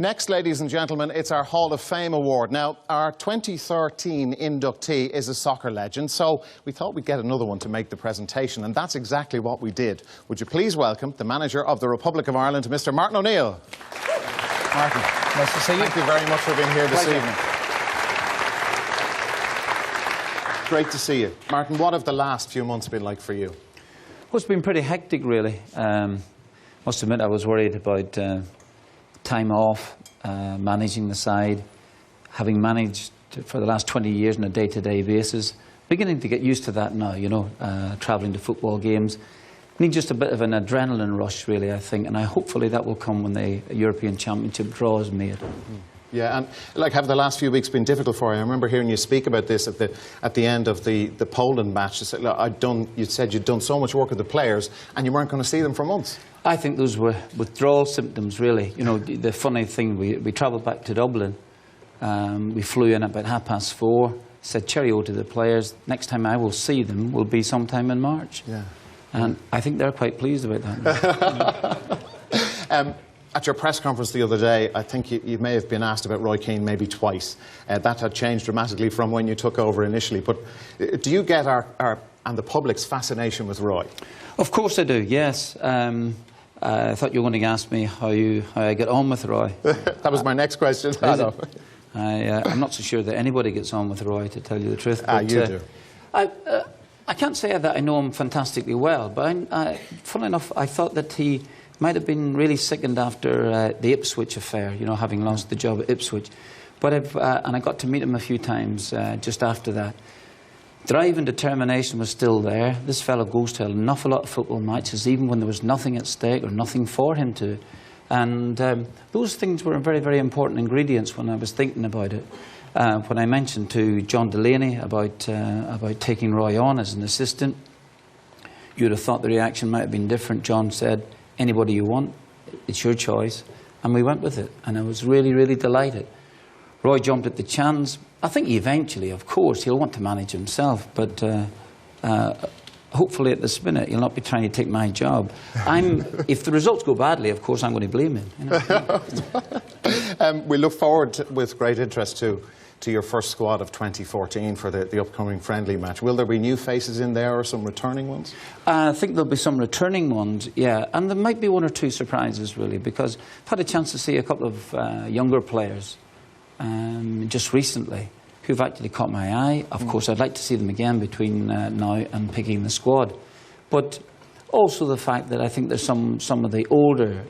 Next, ladies and gentlemen, it's our Hall of Fame award. Now, our 2013 inductee is a soccer legend, so we thought we'd get another one to make the presentation, and that's exactly what we did. Would you please welcome the manager of the Republic of Ireland, Mr. Martin O'Neill. Martin, nice to see you. Thank you very much for being here this evening. Great to see you. Martin, what have the last few months been like for you? Well, it's been pretty hectic, really. Must admit I was worried about time off, managing the side, having managed for the last 20 years on a day-to-day basis. Beginning to get used to that now, you know, travelling to football games. Need just a bit of an adrenaline rush, really, I think, and hopefully that will come when the European Championship draw is made. Yeah, and like, have the last few weeks been difficult for you? I remember hearing you speak about this at the end of the Poland match. You said, look, you said you'd done so much work with the players and you weren't going to see them for months. I think those were withdrawal symptoms, really. You know, the funny thing, we travelled back to Dublin. We flew in at about 4:30, said cheerio to the players. Next time I will see them will be sometime in March. Yeah. And I think they're quite pleased about that. At your press conference the other day, I think you may have been asked about Roy Keane maybe twice. That had changed dramatically from when you took over initially. But do you get our and the public's fascination with Roy? Of course I do, yes. I thought you were going to ask me how I get on with Roy. That was my next question. I'm not so sure that anybody gets on with Roy, to tell you the truth. But, you do. I can't say that I know him fantastically well, but funnily enough, I thought that he might have been really sickened after the Ipswich affair, you know, having lost the job at Ipswich. But and I got to meet him a few times just after that. Drive and determination was still there. This fellow goes to an awful lot of football matches, even when there was nothing at stake or nothing for him to. And those things were very, very important ingredients when I was thinking about it. When I mentioned to John Delaney about taking Roy on as an assistant, you'd have thought the reaction might have been different. John said, anybody you want, it's your choice. And we went with it, and I was really, really delighted. Roy jumped at the chance. I think eventually, of course, he'll want to manage himself, but hopefully at this minute he'll not be trying to take my job. If the results go badly, of course, I'm going to blame him. You know? We look forward with great interest to your first squad of 2014 for the upcoming friendly match. Will there be new faces in there or some returning ones? I think there'll be some returning ones, yeah. And there might be one or two surprises, really, because I've had a chance to see a couple of younger players just recently who've actually caught my eye. Of course, I'd like to see them again between now and picking the squad. But also the fact that I think there's some of the older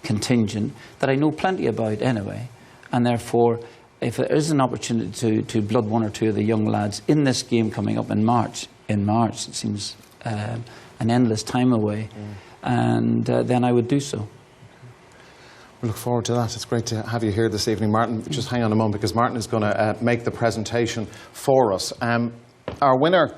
contingent that I know plenty about anyway, and therefore if there is an opportunity to blood one or two of the young lads in this game coming up in March, it seems an endless time away, and then I would do so. We look forward to that. It's great to have you here this evening, Martin. Just hang on a moment, because Martin is going to make the presentation for us. Our winner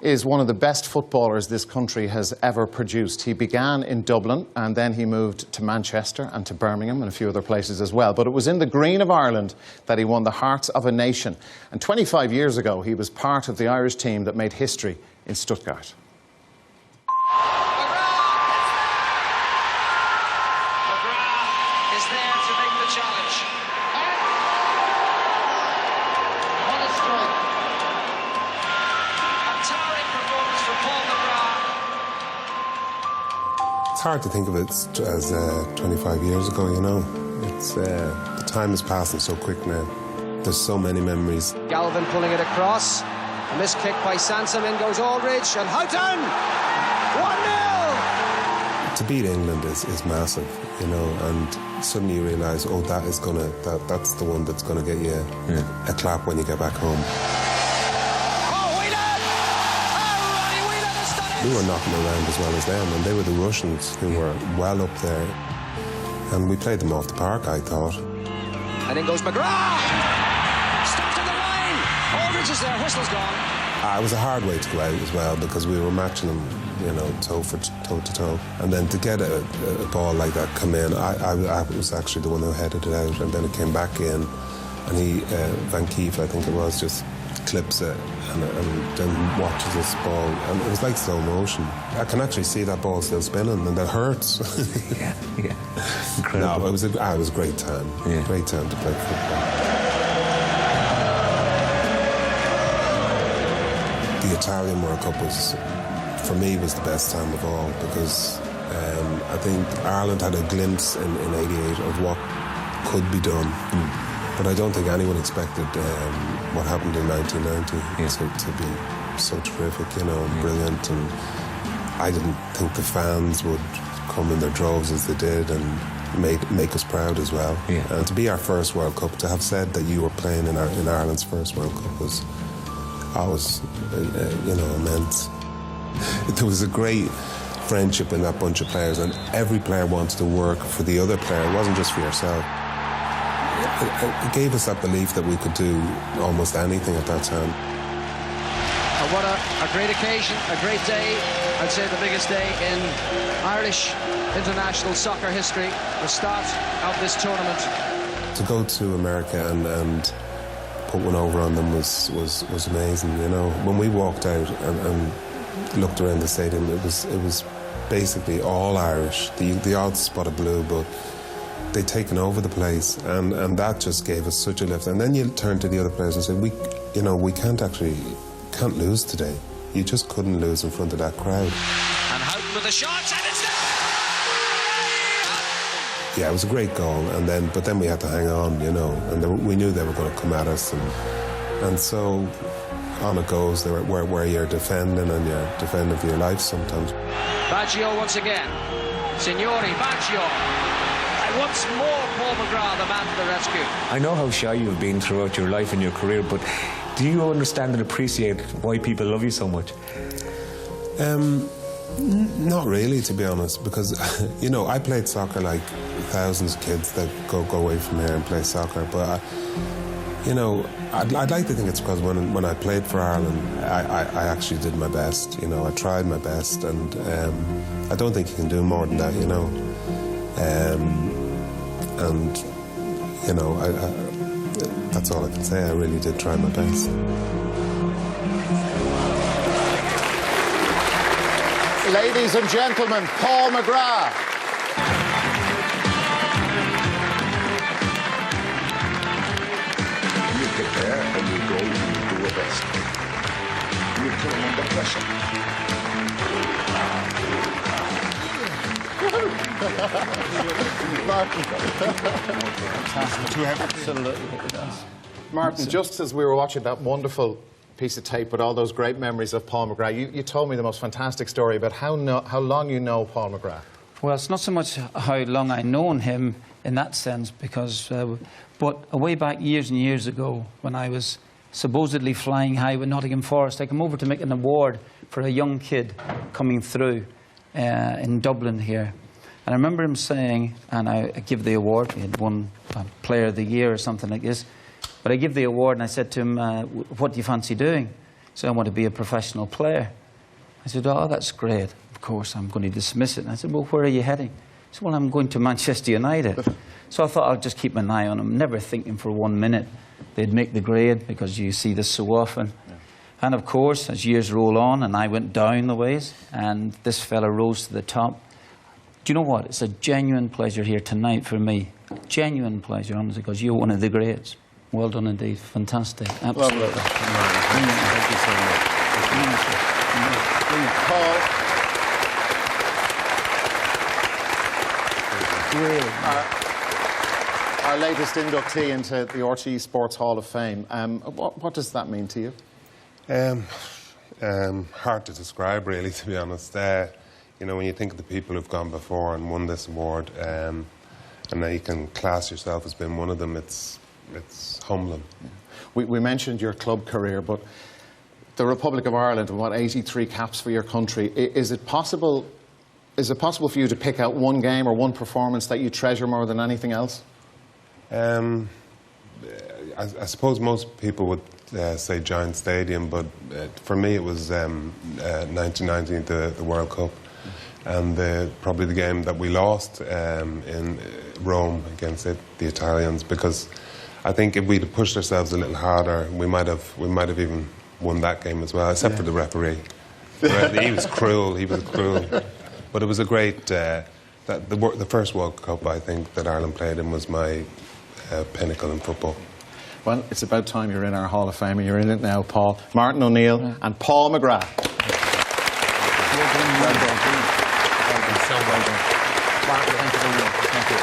is one of the best footballers this country has ever produced. He began in Dublin and then he moved to Manchester and to Birmingham and a few other places as well. But it was in the green of Ireland that he won the hearts of a nation. And 25 years ago, he was part of the Irish team that made history in Stuttgart. McGrath is there to make the challenge. What a strike. A towering performance from Paul McGrath. It's hard to think of it as 25 years ago, you know. It's the time is passing so quick now. There's so many memories. Galvin pulling it across. A missed kick by Sansom, in goes Aldridge, and Houghton! 1-0! To beat England is massive, you know, and suddenly you realise, oh, that's the one that's going to get you a clap when you get back home. Oh, Whelan! Oh, Ronnie Whelan has done it! We were knocking around as well as them, and they were the Russians who were well up there. And we played them off the park, I thought. And in goes McGrath! Stopped on the line! Aldridge is there, whistle's gone. It was a hard way to go out as well, because we were matching them, you know, toe to toe. And then to get a ball like that come in, I was actually the one who headed it out, and then it came back in, and Van Keefe, I think it was, just clips it and then watches this ball, and it was like slow motion. I can actually see that ball still spinning, and that hurts. Yeah, incredible. No, it was a great time. Yeah. Great time to play football. The Italian World Cup for me, was the best time of all, because I think Ireland had a glimpse in '88 of what could be done. But I don't think anyone expected what happened in 1990 to be so terrific, and brilliant. And I didn't think the fans would come in their droves as they did, and make us proud as well. Yeah. And to be our first World Cup, to have said that you were playing in Ireland's first World Cup was immense. There was a great friendship in that bunch of players, and every player wanted to work for the other player. It wasn't just for yourself. It gave us that belief that we could do almost anything at that time. And what a great occasion, a great day. I'd say the biggest day in Irish international soccer history, the start of this tournament. To go to America and put one over on them was amazing. When we walked out and looked around the stadium, it was basically all Irish. The odd spot of blue, but they'd taken over the place, and that just gave us such a lift. And then you turn to the other players and say, we can't lose today. You just couldn't lose in front of that crowd. And Houghton with the shots, and it's there! Yeah, it was a great goal, but then we had to hang on, and we knew they were going to come at us, and so on it goes, where you're defending, and you're defending for your life sometimes. Baggio once again. Signori, Baggio. And once more, Paul McGrath, the man to the rescue. I know how shy you've been throughout your life and your career, but do you understand and appreciate why people love you so much? Not really, to be honest, because, I played soccer like thousands of kids that go away from here and play soccer, but, I'd like to think it's because when I played for Ireland, I actually did my best, I tried my best, and I don't think you can do more than that, that's all I can say. I really did try my best. Ladies and gentlemen, Paul McGrath. You prepare and you go and you do your best. You put them under pressure. Martin, just as we were watching that wonderful piece of tape with all those great memories of Paul McGrath, you told me the most fantastic story about how long you know Paul McGrath. Well, it's not so much how long I known him in that sense, because, but way back years and years ago, when I was supposedly flying high with Nottingham Forest, I came over to make an award for a young kid coming through in Dublin here. And I remember him saying, and I give the award, he had won Player of the Year or something like this, but I give the award and I said to him, what do you fancy doing? He said, I want to be a professional player. I said, oh, that's great. Of course, I'm going to dismiss it. And I said, well, where are you heading? He said, well, I'm going to Manchester United. So I thought I'll just keep an eye on him, never thinking for 1 minute they'd make the grade, because you see this so often. Yeah. And of course, as years roll on and I went down the ways and this fella rose to the top, do you know what? It's a genuine pleasure here tonight for me. Genuine pleasure, honestly, because you're one of the greats. Well done indeed. Fantastic. Absolutely. Lovely. Thank you so much. Paul. Really? Our latest inductee into the RTE Sports Hall of Fame. What does that mean to you? Hard to describe, really, to be honest. When you think of the people who've gone before and won this award, and now you can class yourself as being one of them, it's humbling. Yeah. We mentioned your club career, but the Republic of Ireland, 83 caps for your country. Is it possible for you to pick out one game or one performance that you treasure more than anything else? I suppose most people would say Giant Stadium, but for me it was 1990, the World Cup, and probably the game that we lost in Rome against the Italians, because I think if we'd have pushed ourselves a little harder, we might have even won that game as well, except for the referee. He was cruel. He was cruel. But it was a great. The first World Cup I think that Ireland played in was my pinnacle in football. Well, it's about time you're in our Hall of Fame, and you're in it now, Paul. Martin O'Neill and Paul McGrath. Well done. Thank you very much. Thank you.